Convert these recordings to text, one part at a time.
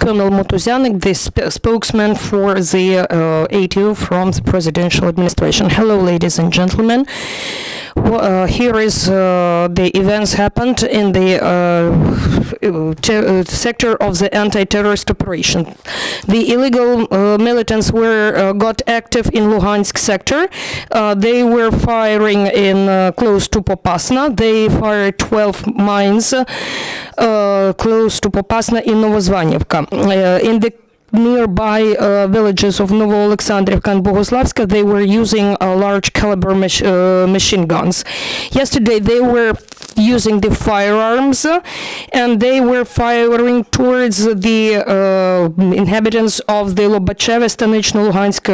Colonel Motuzyanyk, the spokesman for the ATO from the presidential administration. Hello, ladies and gentlemen. Here is the events happened in the sector of the anti-terrorist operation. The illegal militants got active in Luhansk sector. They were firing in close to Popasna. They fired 12 mines close to Popasna in Novozvanivka. In the nearby villages of Oleksandr and Bogoslavska, they were using large caliber machine guns. Yesterday they were using the firearms and they were firing towards the inhabitants of the Lobachevo Stanichno-Luhansk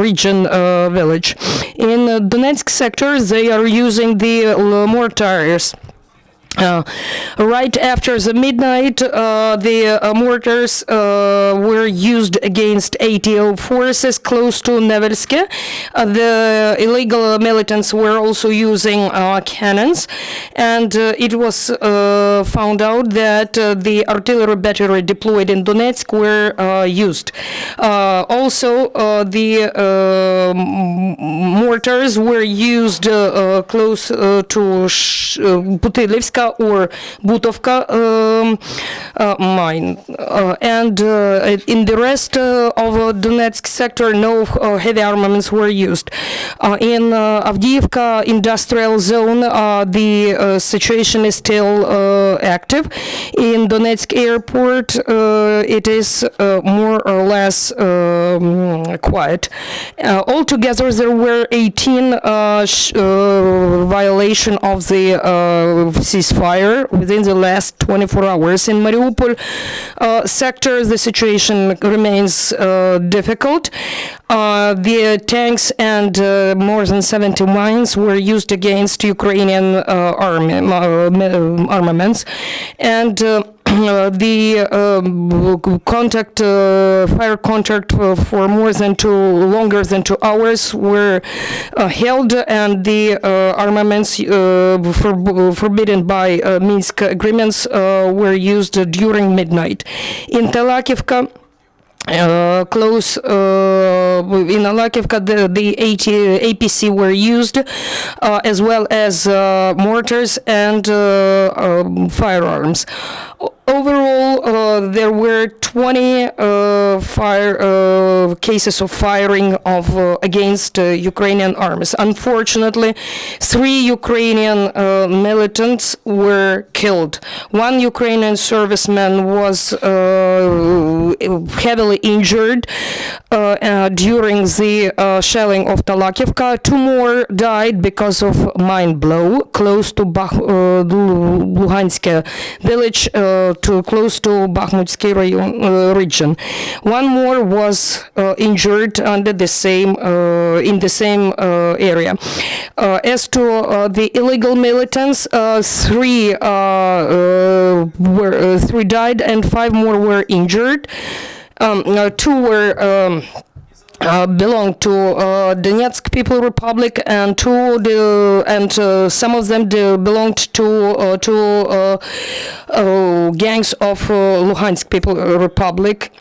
region village. In Donetsk sector they are using the mortars. Right after the midnight, the mortars were used against ATO forces close to Nevelske. The illegal militants were also using cannons, and it was found out that the artillery battery deployed in Donetsk were used. Also, the mortars were used close to Putilivska or Butovka mine. And in the rest of Donetsk sector, no heavy armaments were used. In Avdiivka industrial zone, the situation is still active. In Donetsk airport, it is more or less quiet. Altogether, there were 18 violation of the ceasefire within the last 24 hours. In Mariupol sector, the situation remains difficult. The tanks and more than 70 mines were used against Ukrainian armaments, and the fire contact for longer than 2 hours were held, and the armaments forbidden by Minsk agreements were used during midnight. In Telakivka, close in Alakivka, the APC were used, as well as mortars and firearms. Overall, there were 20 cases of firing against Ukrainian armies. Unfortunately, 3 Ukrainian militants were killed. 1 Ukrainian serviceman was heavily injured during the shelling of Talakivka. 2 more died because of mine blow close to Luhansk village, close to Bakhmutsky region. 1 more was injured under the same in the same area. As to the illegal militants, 3 died and 5 more were injured. 2 were belong to Donetsk People Republic, and some of them belonged to gangs of Luhansk People Republic.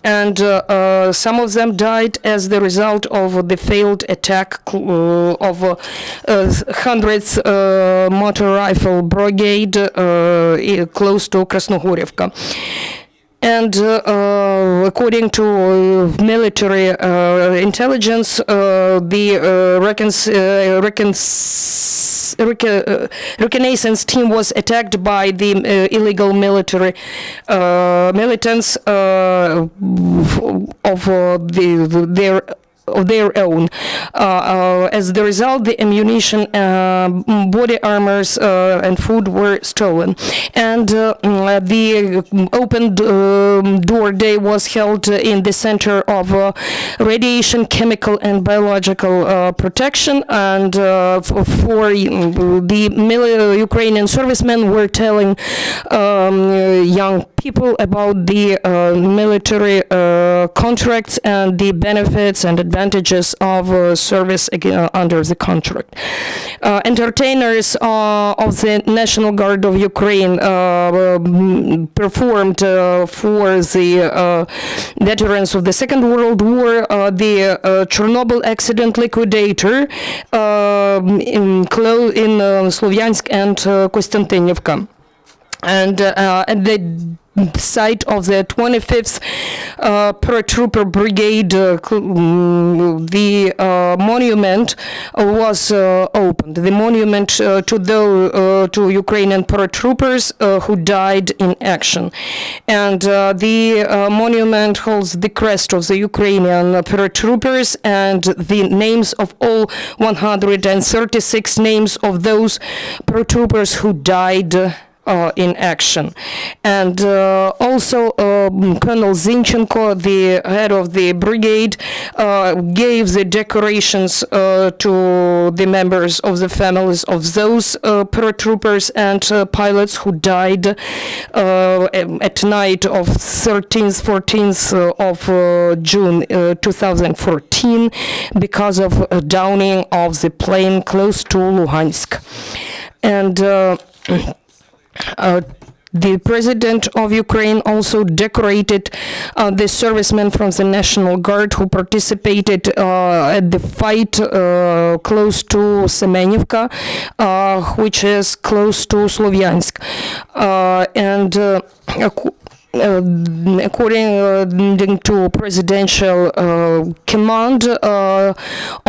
And some of them died as the result of the failed attack of 100th Motor Rifle Brigade close to Krasnogorivka. And according to military intelligence, the reconnaissance team was attacked by the illegal military militants of their own. As the result, the ammunition, body armors, and food were stolen. And the open door day was held in the Center of Radiation, Chemical, and Biological Protection. And for the Ukrainian servicemen were telling young people about the military contracts and the benefits and advantages of service under the contract. Entertainers of the National Guard of Ukraine performed for the veterans of the Second World War the Chernobyl accident liquidator in Slovyansk and Kostantinivka. And at the site of the 25th Paratrooper Brigade, the monument was opened. The monument to Ukrainian paratroopers who died in action. And the monument holds the crest of the Ukrainian paratroopers and the names of all 136 names of those paratroopers who died in action. And also Colonel Zinchenko, the head of the brigade, gave the decorations to the members of the families of those paratroopers and pilots who died at night of 13th, 14th of June 2014 because of downing of the plane close to Luhansk. And the President of Ukraine also decorated the servicemen from the National Guard who participated at the fight close to Semenivka, which is close to Slovyansk. According to presidential command,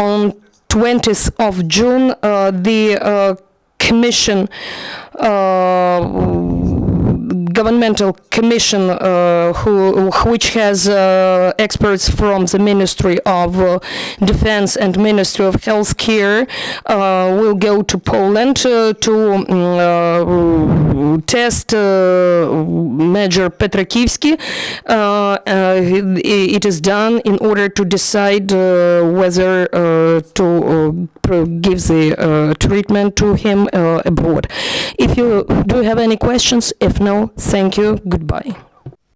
on 20th of June, the commission, governmental commission, which has experts from the Ministry of Defense and Ministry of Healthcare, will go to Poland to test Major Petrakivsky. It is done in order to decide whether to give the treatment to him abroad. If you do have any questions, if no, thank you, goodbye.